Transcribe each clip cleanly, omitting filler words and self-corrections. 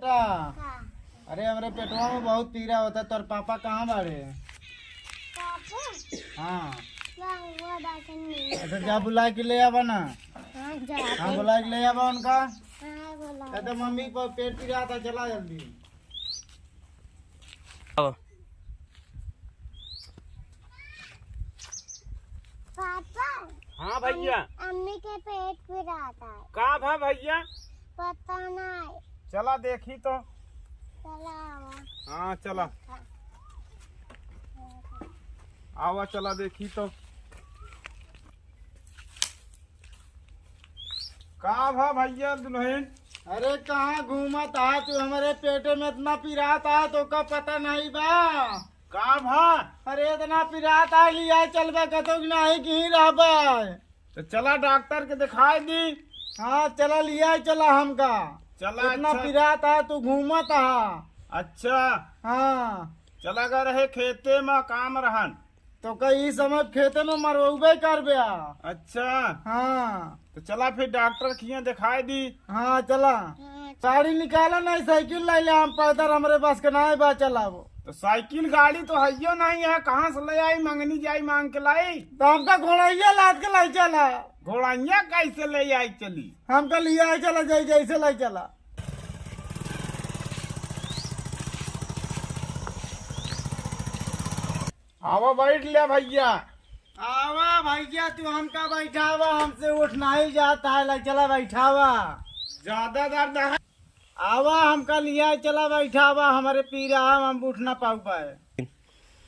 अरे हमारे पेटवा में बहुत पीड़ा होता है। तोर पापा कहाँ बाड़े? हाँ अच्छा जा बुला के ले आवा ना। हाँ बुला के ले आवा उनका। कहते मम्मी को पेट पीड़ा था, चला जल्दी। पापा। हाँ भैया। अम्मी के पेट पीड़ा था। कहाँ भा भैया? पता नहीं। चला देखी तो। चला हाँ चला आवा, चला देखी तो। कहाँ भा भैया दुल्हन? अरे कहाँ घूमा था तू? हमारे पेटे में इतना पीड़ा था तो का पता नहीं बा। कहाँ भा? अरे इतना पीड़ा था, लिया चलबे कतो नहीं कहीं रहबे। तो चला डॉक्टर के दिखाई दी। हाँ चला लिया चला हमका। चला इतना अच्छा। पीड़ा था तू घूमा था। अच्छा हाँ चला गए रहे खेते में काम रहन। तो कई समय खेते में मरवे कर बया। अच्छा हाँ तो चला फिर डॉक्टर खिया दिखाई दी। हाँ चला। साड़ी निकाला नहीं, साइकिल लाई ले, हम पैदल हमारे पास के नहीं बा चला वो। तो साइकिल गाड़ी तो हइयो नहीं है, कहाँ से ले आई? मंगनी जाई मांग के लाई। तो हमका घोड़ैया लाद के लाई चला। घोड़ैया कैसे ले आई चली? हमका लिया चला जैसे लाई चला। आवा बैठ लिया भैया। आवा भैया तू हमका बैठावा, हमसे उठ नहीं जाता है। लाई चला बैठावा। ज्यादा दर्द है? आवा हमका लिया चला बैठावा, हमारे पीरा हम उठ ना पाऊ पाए।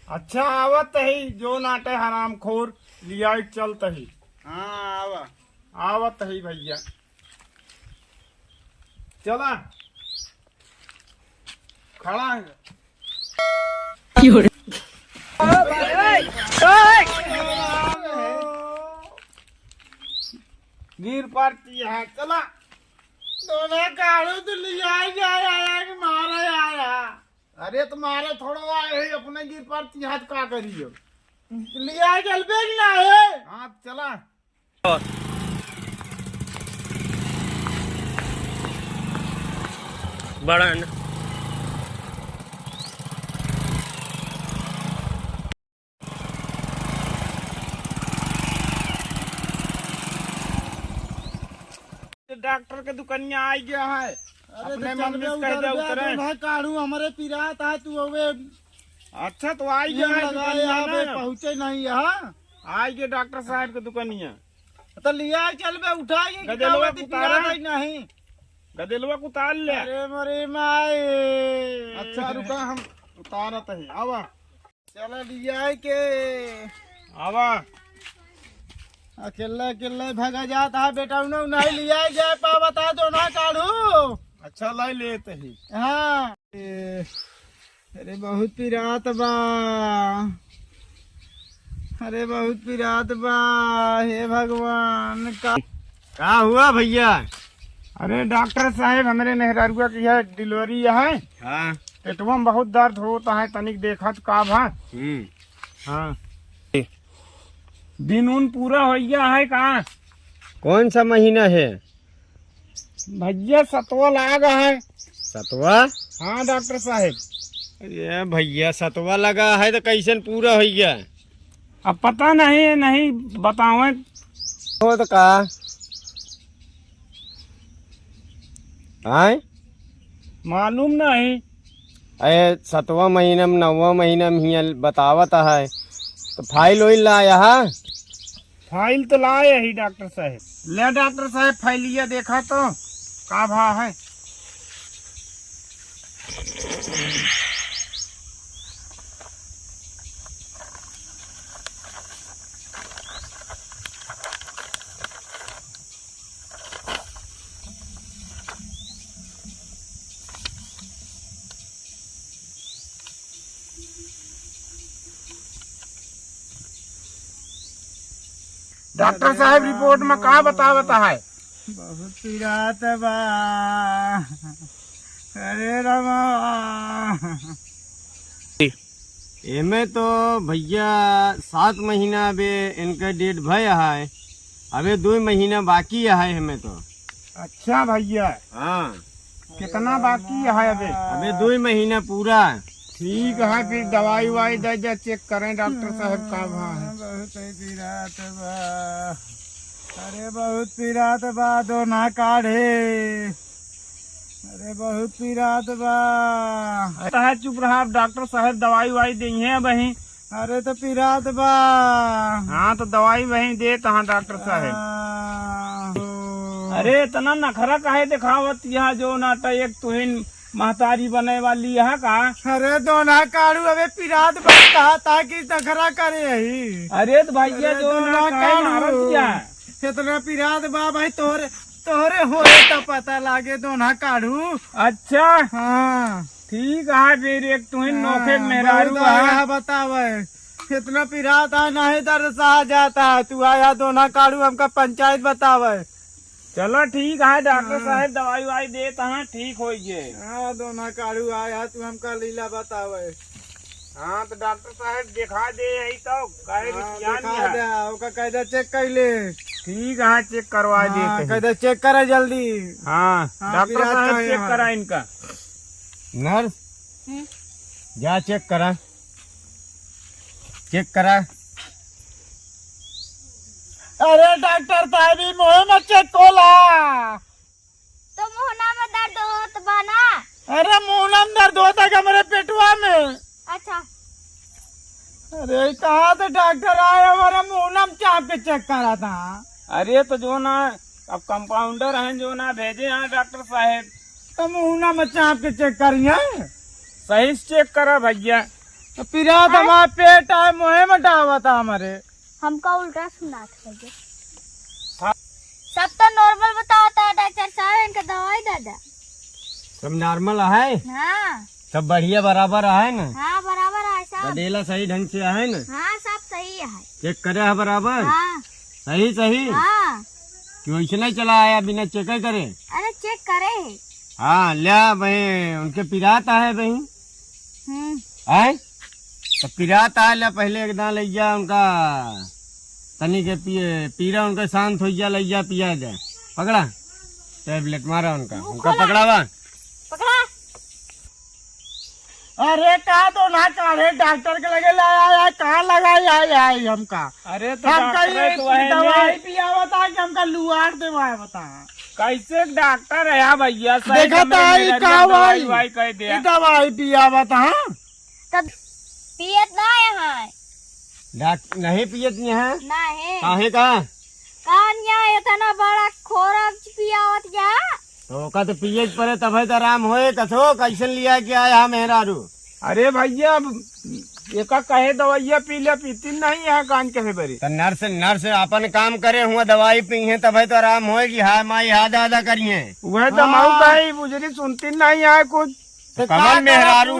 अच्छा आवत ही जो नाटे हराम खोर लिया चलत ही। हाँ आवा। आवत ही भैया। चला खड़ा है। गिर पड़ती है। चला दोनों काढ़ू तो लिया आया कि मारा आया। अरे तुम्हारे थोड़ा आए अपने गिर पड़ती है तो क्या करियो? लिया चलबे कि ना है? हाँ चला। बड़ा है ना। डॉक्टर के दुकानिया आई गया है। अपने तो मम्मी से कह दे उतरे। भाई काढ़ू हमारे पीरा था तू अवे अच्छा तो आई गया है दुकानिया ना। पहुँचे नहीं यहाँ। आई गए डॉक्टर साहब के दुकानिया। तो लिया चलबे उठाएंगे कि गदेलवा कावती उतारा? पीरा नहीं। गदेलवा को उतार ले। अरे मरे माए। अच्छा रुका हम उतारत है। आवा चला लिया के। आवा। अकेला अकेला भगा जाता है बेटा। उन्हें नहीं लिया जाए पा बता दो ना काढ़ू। अच्छा लाई लेते ही। हाँ अरे बहुत पिरात बा। अरे बहुत पिरात बा। हे भगवान का हुआ भैया? अरे डॉक्टर साहब हमारे मेहरारुआ की है डिलीवरी है। हाँ पेटवा में बहुत दर्द होता है, तनिक देखा तो का भा। हाँ दिन उन पूरा हो गया है। कहाँ कौन सा महीना है भैया? सतवा लागा है। सतवा? हाँ डॉक्टर साहब। अरे भैया सतवा लगा है तो कैसे पूरा हो गया? अब पता नहीं बतावे हो तो का आए मालूम नहीं। अरे सतवा महीना में नौवा महीना में ही बतावत है तो फाइल ओइल लाया है। फाइल तो लाए ही डॉक्टर साहब। ले डॉक्टर साहब फाइलिया देखा तो का भा है। डॉक्टर साहब रिपोर्ट में का बतावता है? बहुत पीड़ात बा। अरे रमा एमे तो भैया 7 महीना अबे इनका डेट भय है। अबे 2 महीना बाकी है हमें तो। अच्छा भैया। हाँ कितना बाकी है अबे? अबे 2 महीना पूरा। ठीक है, फिर दवाई वाई दे जा, चेक करें डॉक्टर साहब का भा है। बहुत पीरात बा, अरे बहुत पीरात बा, दोना काढ़े, अरे बहुत पीरात बा। है चुप रहा, डॉक्टर साहब दवाई वाई दी है वही। अरे तो पीरात बा। हाँ तो दवाई वही दे तहाँ डॉक्टर साहब। अरे इतना नखरा काहे दिखावत यहाँ जो नाटा एक तुहिन महतारी बने वाली है का? अरे दोना काढ़ू अबे पीरात बा ताकि नखरा करे यही। अरे तो भैया जो ना काढ़ू इतना पीरात बा भाई, तोहरे होए तो पता लागे दोना काढ़ू। अच्छा हाँ ठीक है, फिर एक तुहिन नोखे मेहरारू है। बतावे इतना पीरात है, नहीं दर्द सहा जाता है, तू आया दोना काढ़ू हमका पंचायत बतावे। चलो ठीक है, डॉक्टर साहब दवाई वाई दे तहाँ ठीक हो गए। हाँ दोना काढ़ू आया, तू हमका लीला बतावे। हाँ तो डॉक्टर साहब दिखा दे यही तो कहे दिखा दे, ओका कायदा चेक कर ले। ठीक है, चेक करवा दे। कायदा चेक करे जल्दी। हाँ डॉक्टर साहब चेक करा इनका। नर्स जा चेक करा, चेक करा। अरे डॉक्टर साहब मुँह में चेक खोला। तो मुहना में दर्द होत बना। अरे मुँह में दर्द होता है मेरे पेटवा में। अच्छा अरे कहाँ से डॉक्टर आया, हमारा मुँह में चाप के चेक करा था। अरे तो जो ना अब कंपाउंडर हैं जो ना भेजे हैं डॉक्टर साहब, तो मुँह में चाप के चेक करिए। सही से चेक करा भैया। तो पीरा हमारा पेट है, मुँह में डावा था हमारे। हमका उल्टा सुना था। सब तो नॉर्मल बताता है डॉक्टर साहब, इनका दवाई दादा सब नॉर्मल है, हाँ सब बढ़िया बराबर है ना? हाँ बराबर है सब। बदेला सही ढंग से है ना? हाँ सब सही है। चेक करे है बराबर? हाँ सही सही। हाँ क्यों इसने चला आया बिना चेक करे? अरे चेक करे है। हाँ लिया भाई, उनके पिराता है भाई है, तो पिराता है लिया, पहले एकदम ले जा उनका तनी के पीरा उनका शांत हो जा, ले जा पिया जाए। पकड़ा टेबलेट मारा उनका पकड़ावा। पकड़ा। अरे कहा तो ना काढ़े डॉक्टर के लगे लाया, कहाँ लगाई हमका। अरे तो हमका डॉक्टर ये तो है दवाई पिया बता कि हमका लुआर देवाए बता। कैसे डॉक्टर है भैया? देखा था दवाई वाई कह दिया, दवाई पिया बता। तब पियत ना है डॉक्टर नहीं पियत है ना है काहे का? कान्या इतना बड़ा खोरक पियावत जा। तो का तो पिए पड़े तब तो आराम होए। कसो कैसे लिया के आया मेहरारू? अरे भैया एक कहे दवाइया पी ले, पीती नहीं है कान कहे बरी। तो नर्स अपन काम करे हुआ दवाई पी है तब तो आराम होएगी। हाय माई आधा आधा करिए, वह दमाऊ कही बुजरी सुनती नहीं है कुछ। तो कमल मेहरारू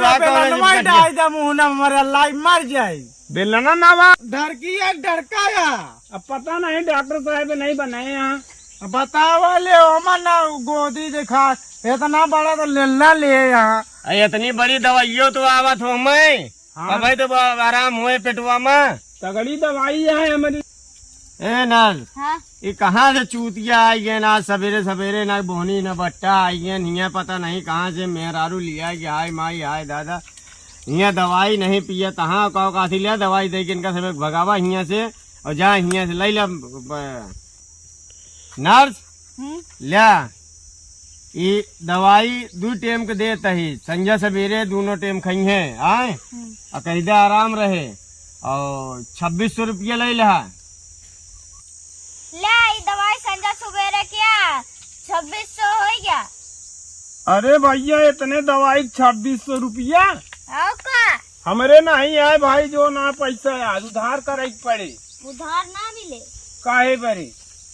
मर जाये बेलना नवा डरकी है डरकाया। अब पता नहीं डॉक्टर साहब नहीं बनाए यहाँ। बतावा ले ना गोदी दिखा, इतना बड़ा तो लेना ले यहाँ। इतनी बड़ी दवाइयों तो आवत हो मैं। हाँ। भाई तो आराम हुए पेटवा में। तगड़ी दवाई है हमारी। ए नर्स हाँ ये कहाँ से चूतिया आई है ना, सवेरे सवेरे ना बोहनी ना बट्टा आई है, नहीं पता नहीं कहाँ से मेहरारू लिया कि हाय माई हाय दादा। यहाँ दवाई नहीं पिया तहाँ कहो काथी लिया दवाई दे के इनका सब भगावा यहाँ से, और जा यहाँ से ले लिया। नर्स लिया ये दवाई 2 टाइम के देता ही, संजय सवेरे दोनों टाइम खाई है आए, और कहीदा आराम रहे, और 2600 रुपया ले लिया। ले दवाई संजय सुबेरे क्या 2600 हो गया। अरे भैया इतने दवाई 2600 रुपया का हमारे नहीं है भाई, जो ना पैसा है उधार करे पड़े। उधार ना मिले काहे बरी?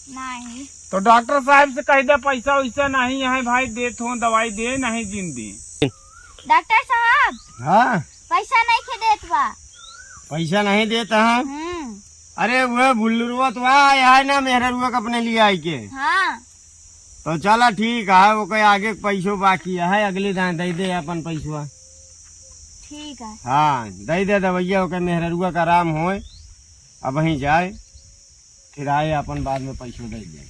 नहीं तो डॉक्टर साहब से कह दे पैसा वैसा नहीं है भाई, दे तो दवाई दे नहीं जिंदी। डॉक्टर साहब हाँ पैसा नहीं खे देत बा। पैसा नहीं देता है? अरे वह बुल्लुआ तो आया है ना मेहरुआ अपने लिए आई के। हाँ तो चला ठीक है, वो कोई आगे पैसों बाकी है, अगले दान दे दे अपन पैसवा। ठीक है हाँ दे दे दवैया के मेहरुआ का आराम हो, अब वहीं जाए फिर आए अपन बाद में पैसों दे दे।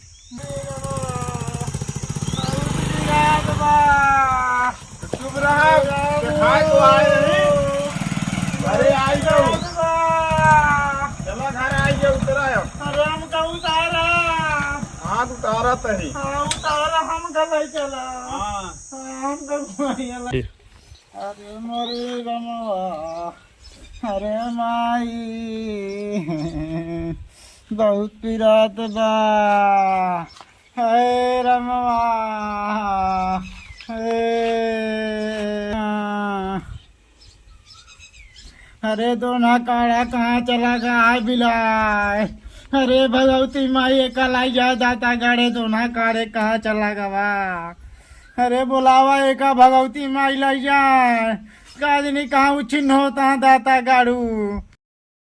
आए तो आए नहीं। अरे आई जाओ, चलो घर आई जाओ, उतर आयो। अरे हम का उतारा, हाँ उतारा तही। हाँ उतारा, हम गए चला, हाँ हम का घुमाइला। अरे मोरे रमवा, अरे माई बहुत पिरात बा, हे रमवा, अरे दोना काड़ा कहाँ चला गया बिलाय, अरे भगवती माई कलाई जा जाता गाड़े दोना काड़े कहाँ चला गवा, अरे बुलावा एका भगवती माई लाई जाए काजनी कहाँ उछिन्न होता दाता गाड़ू।